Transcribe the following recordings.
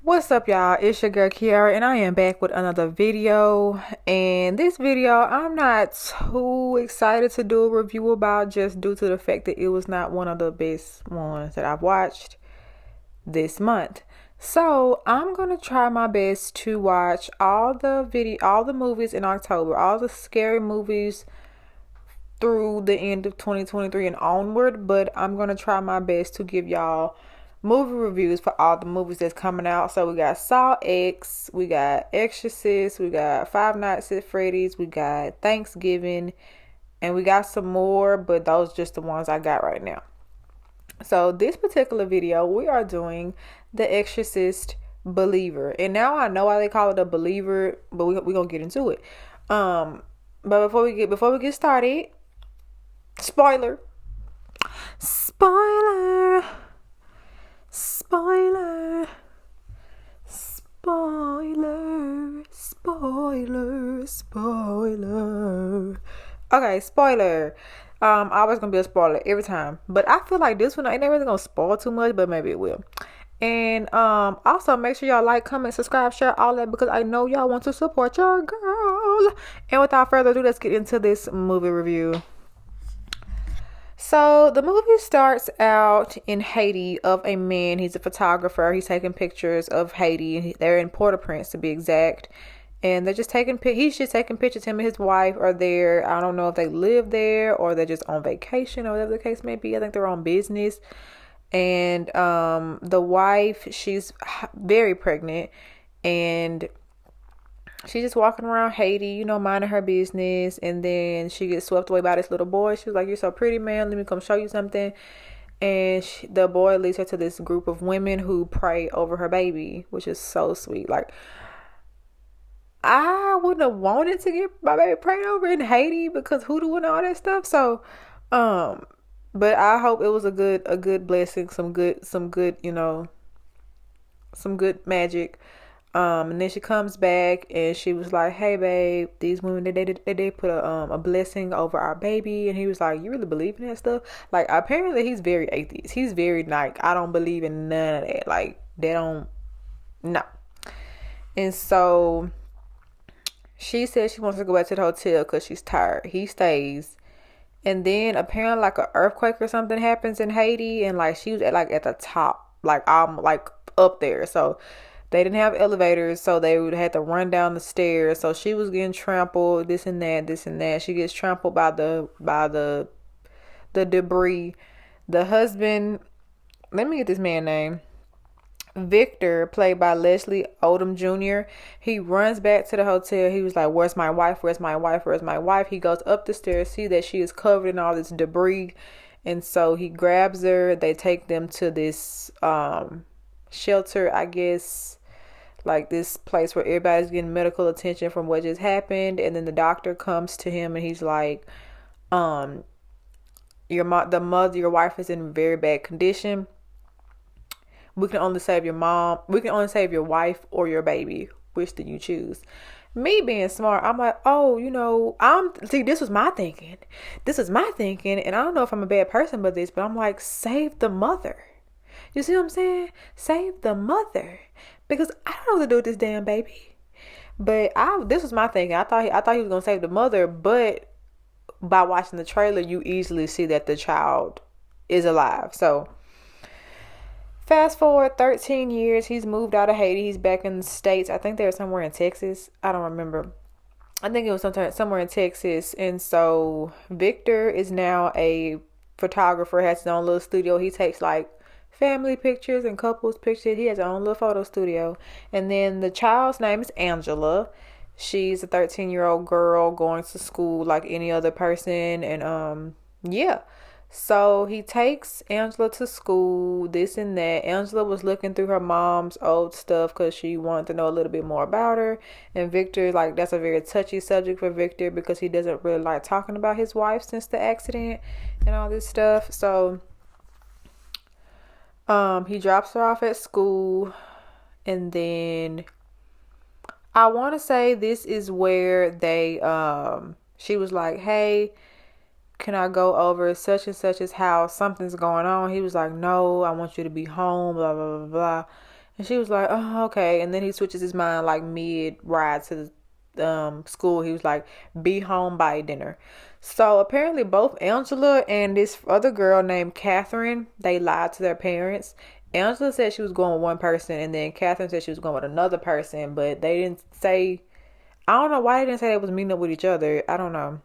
What's up, y'all? It's your girl Kiara, and I am back with another video. And this video, I'm not too excited to do a review about, just due to the fact that it was not one of the best ones that I've watched this month. So I'm gonna try my best to watch all the movies in October, all the scary movies through the end of 2023 and onward. But I'm gonna try my best to give y'all movie reviews for all the movies that's coming out. So we got Saw X, we got Exorcist, we got Five Nights at Freddy's, we got Thanksgiving, and we got some more, but those just the ones I got right now. So this particular video, we are doing The Exorcist Believer. And now I know why they call it a believer, but we're gonna get into it. But before we get started, spoiler. Spoiler. Spoiler, spoiler, spoiler, spoiler. Okay, spoiler. Always gonna be a spoiler every time, but I feel like this one ain't really gonna spoil too much, but maybe it will. And also make sure y'all like, comment, subscribe, share all that, because I know y'all want to support your girl. And without further ado, let's get into this movie review. So the movie starts out in Haiti of a man. He's a photographer. He's taking pictures of Haiti. They're in Port-au-Prince to be exact. And they're just he's just taking pictures. Him and his wife are there. I don't know if they live there or they're just on vacation or whatever the case may be. I think they're on business. And the wife, she's very pregnant. And she's just walking around Haiti, minding her business. And then she gets swept away by this little boy. She was like, "You're so pretty, man. Let me come show you something." And the boy leads her to this group of women who pray over her baby, which is so sweet. Like, I wouldn't have wanted to get my baby prayed over in Haiti because hoodoo and all that stuff. So, but I hope it was a good blessing, some good, some good magic. And then she comes back and she was like, "Hey babe, these women they put a blessing over our baby." And he was like, "You really believe in that stuff?" Like, apparently he's very atheist. He's very like, "I don't believe in none of that." Like, they don't, no. And so she said she wants to go back to the hotel because she's tired. He stays. And then apparently like an earthquake or something happens in Haiti, and like she was at the top, like I'm like up there. So they didn't have elevators, so they would have to run down the stairs. So she was getting trampled, this and that, this and that. She gets trampled by the debris. The husband, let me get this man's name. Victor, played by Leslie Odom Jr. He runs back to the hotel. He was like, "Where's my wife? Where's my wife? Where's my wife?" He goes up the stairs, see that she is covered in all this debris, and so he grabs her. They take them to this shelter, I guess, like this place where everybody's getting medical attention from what just happened. And then the doctor comes to him and he's like, your wife is in very bad condition. We can only save your mom. We can only save your wife or your baby. Which do you choose? Me being smart, I'm like, this was my thinking. This is my thinking. And I don't know if I'm a bad person but I'm like, save the mother. You see what I'm saying? Save the mother. Because I don't know what to do with this damn baby. But this was my thinking. I thought he was gonna save the mother, but by watching the trailer, you easily see that the child is alive. So fast forward 13 years, he's moved out of Haiti. He's back in the States. I think they were somewhere in Texas. I don't remember. I think it was somewhere in Texas. And so Victor is now a photographer, has his own little studio. He takes like family pictures and couples pictures. He has his own little photo studio. And then the child's name is Angela. She's a 13-year-old girl going to school like any other person. And yeah. So he takes Angela to school, this and that. Angela was looking through her mom's old stuff because she wanted to know a little bit more about her. And Victor, like, that's a very touchy subject for Victor because he doesn't really like talking about his wife since the accident and all this stuff. So he drops her off at school, and then I want to say this is where she was like, "Hey, can I go over such and such's house? Something's going on." He was like, "No, I want you to be home, blah, blah, blah, blah." And she was like, oh, okay. And then he switches his mind like mid ride to the school. He was like, be home by dinner. So apparently both Angela and this other girl named Catherine, they lied to their parents. Angela said she was going with one person, and then Catherine said she was going with another person, but they didn't say, I don't know why they didn't say they was meeting up with each other. I don't know.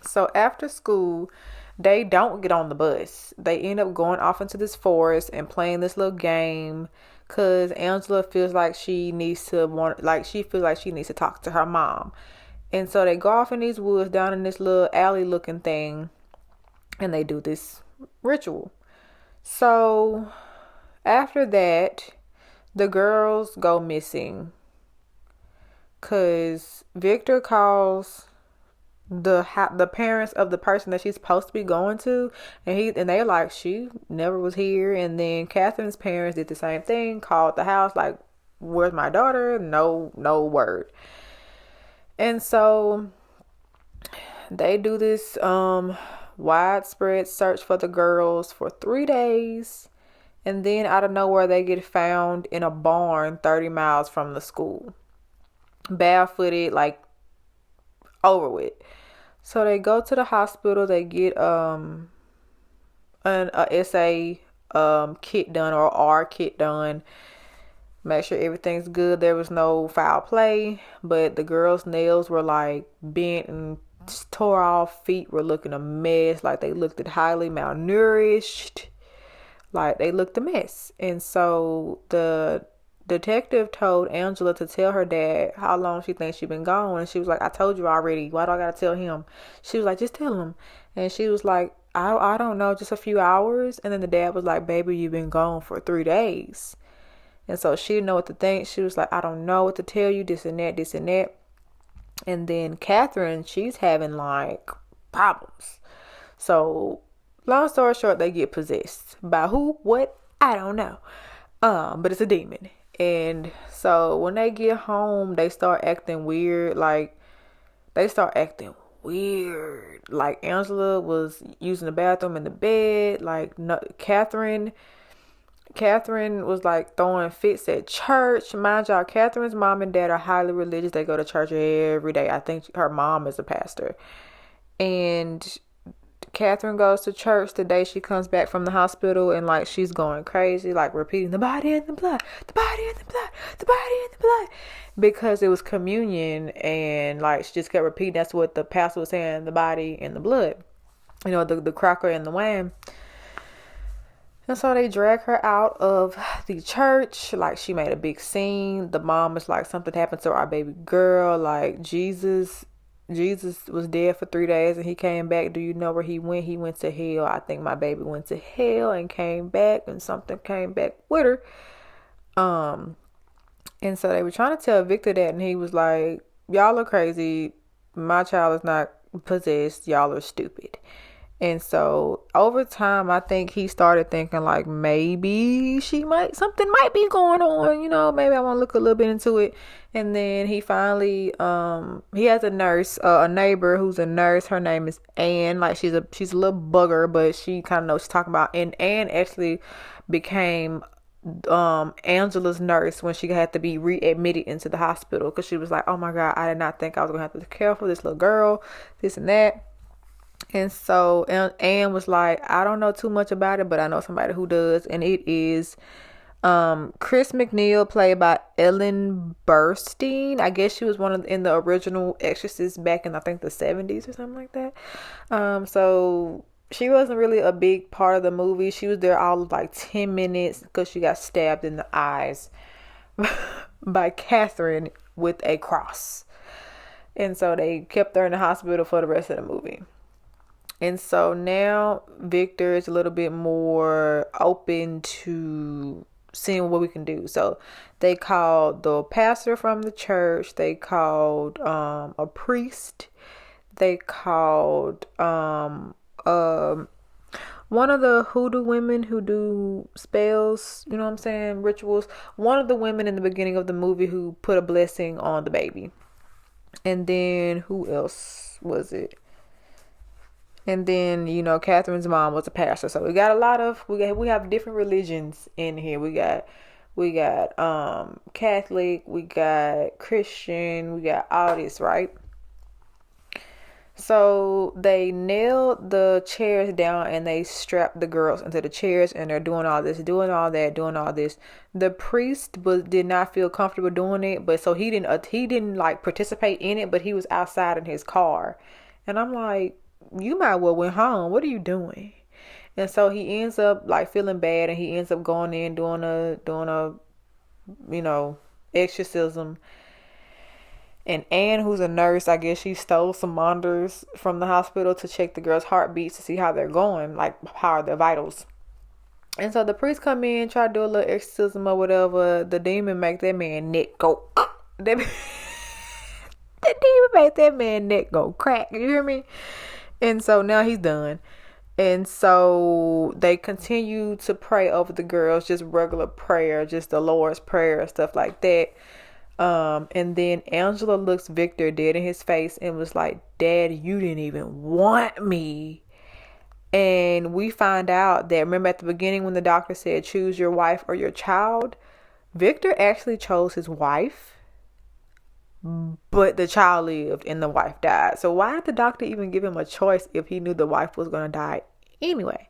So after school, they don't get on the bus. They end up going off into this forest and playing this little game because Angela feels like she feels like she needs to talk to her mom. And so they go off in these woods down in this little alley looking thing and they do this ritual. So after that, the girls go missing because Victor calls the parents of the person that she's supposed to be going to, and they're like, she never was here. And then Catherine's parents did the same thing, called the house like, where's my daughter? No word. And so they do this widespread search for the girls for 3 days, and then out of nowhere they get found in a barn 30 miles from the school, barefooted, like over with. So they go to the hospital. They get an SA kit done, or R kit done. Make sure everything's good. There was no foul play, but the girls' nails were like bent and tore off. Feet were looking a mess. Like they looked highly malnourished. Like they looked a mess. And so the detective told Angela to tell her dad how long she thinks she's been gone. And she was like, I told you already. Why do I gotta tell him? She was like, just tell him. And she was like, I don't know, just a few hours. And then the dad was like, baby, you've been gone for 3 days. And so she didn't know what to think. She was like, I don't know what to tell you, this and that, this and that. And then Catherine, she's having like problems. So long story short, they get possessed. By who? What? I don't know. But it's a demon. And so when they get home, they start acting weird. Like Angela was using the bathroom in the bed. Like no, Catherine was like throwing fits at church. Mind y'all, Catherine's mom and dad are highly religious. They go to church every day. I think her mom is a pastor. And Catherine goes to church the day she comes back from the hospital, and like she's going crazy, like repeating the body and the blood, the body and the blood, the body and the blood, because it was communion, and like she just kept repeating that's what the pastor was saying, the body and the blood, you know, the cracker and the wham. And so they drag her out of the church. Like she made a big scene. The mom is like, something happened to our baby girl. Like Jesus was dead for 3 days and he came back. Do you know where he went? He went to hell. I think my baby went to hell and came back, and something came back with her. And so they were trying to tell Victor that, and he was like, y'all are crazy. My child is not possessed. Y'all are stupid. And so over time, I think he started thinking like, maybe something might be going on, you know, maybe I want to look a little bit into it. And then he finally, he has a nurse, a neighbor who's a nurse. Her name is Anne. Like she's a little bugger, but she kind of knows what she's talking about. And Anne actually became Angela's nurse when she had to be readmitted into the hospital, because she was like, oh my God, I did not think I was gonna have to care for this little girl, this and that. And so Anne was like, I don't know too much about it, but I know somebody who does. And it is Chris McNeil, played by Ellen Burstyn. I guess she was in the original Exorcist back in, I think, the 70s or something like that. So she wasn't really a big part of the movie. She was there all of like 10 minutes because she got stabbed in the eyes by Catherine with a cross. And so they kept her in the hospital for the rest of the movie. And so now Victor is a little bit more open to seeing what we can do. So they called the pastor from the church. They called a priest. They called one of the hoodoo women who do spells, you know what I'm saying, rituals. One of the women in the beginning of the movie who put a blessing on the baby. And then who else was it? And then, you know, Catherine's mom was a pastor. So we got we have different religions in here. We we got Catholic, we got Christian, we got all this, right? So they nailed the chairs down and they strapped the girls into the chairs, and they're doing all this, doing all that, doing all this. The priest did not feel comfortable doing it, but so he didn't like participate in it, but he was outside in his car. And I'm like, you might well went home. What are you doing? And so he ends up like feeling bad, and he ends up going in doing a exorcism. And Anne, who's a nurse, I guess she stole some monitors from the hospital to check the girls' heartbeats to see how they're going, like how are their vitals. And so the priest come in, try to do a little exorcism or whatever. The demon make that man neck go. The demon make that man neck go crack. You hear me? And so now he's done. And so they continue to pray over the girls, just regular prayer, just the Lord's Prayer, stuff like that. And then Angela looks Victor dead in his face and was like, Dad, you didn't even want me. And we find out that, remember at the beginning when the doctor said, choose your wife or your child? Victor actually chose his wife, but the child lived and the wife died. So why did the doctor even give him a choice if he knew the wife was going to die anyway?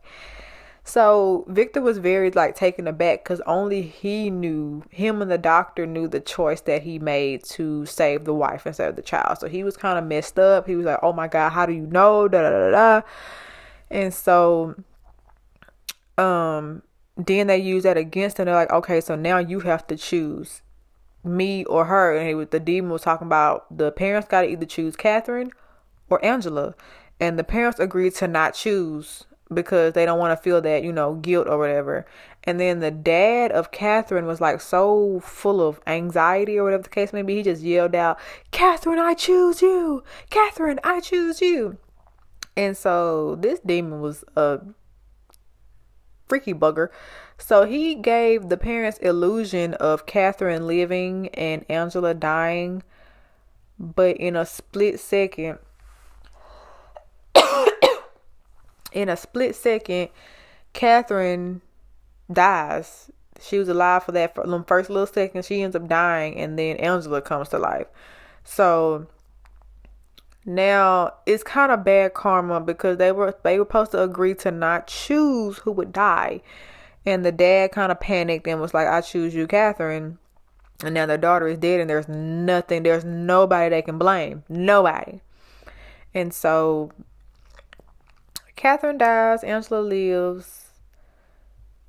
So Victor was very like taken aback because only him and the doctor knew the choice that he made to save the wife instead of the child. So he was kind of messed up. He was like, oh my God, how do you know? Da, da, da, da. And so then they use that against him. They're like, okay, so now you have to choose me or her. And the demon was talking about the parents got to either choose Catherine or Angela. And the parents agreed to not choose because they don't want to feel that, guilt or whatever. And then the dad of Catherine was like so full of anxiety or whatever the case may be. He just yelled out, Catherine, I choose you. Catherine, I choose you. And so this demon was a freaky bugger. So he gave the parents illusion of Catherine living and Angela dying. But in a split second, Catherine dies. She was alive for that first little second. She ends up dying, and then Angela comes to life. So now it's kind of bad karma because they were supposed to agree to not choose who would die. And the dad kind of panicked and was like, I choose you, Catherine. And now their daughter is dead, and there's nobody they can blame. Nobody. And so Catherine dies, Angela lives.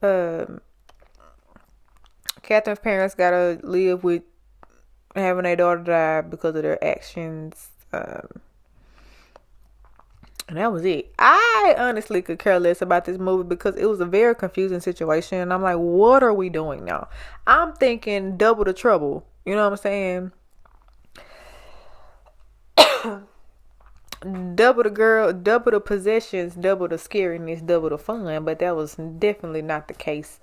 Catherine's parents gotta live with having their daughter die because of their actions. And that was it. I honestly could care less about this movie because it was a very confusing situation. And I'm like, what are we doing now? I'm thinking double the trouble. You know what I'm saying? Double the possessions, double the scariness, double the fun. But that was definitely not the case.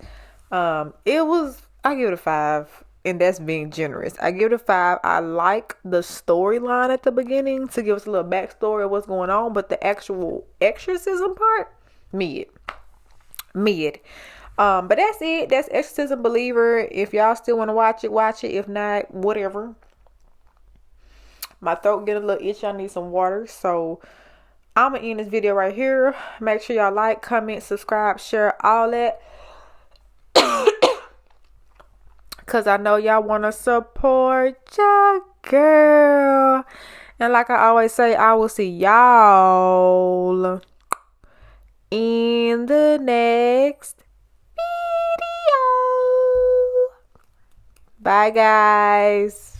I give it a 5. And that's being generous. I give it a 5. I like the storyline at the beginning to give us a little backstory of what's going on. But the actual exorcism part, mid. But that's it. That's Exorcism Believer. If y'all still want to watch it, watch it. If not, whatever. My throat getting a little itchy. I need some water. So I'm going to end this video right here. Make sure y'all like, comment, subscribe, share, all that. Because I know y'all want to support your girl. And like I always say, I will see y'all in the next video. Bye, guys.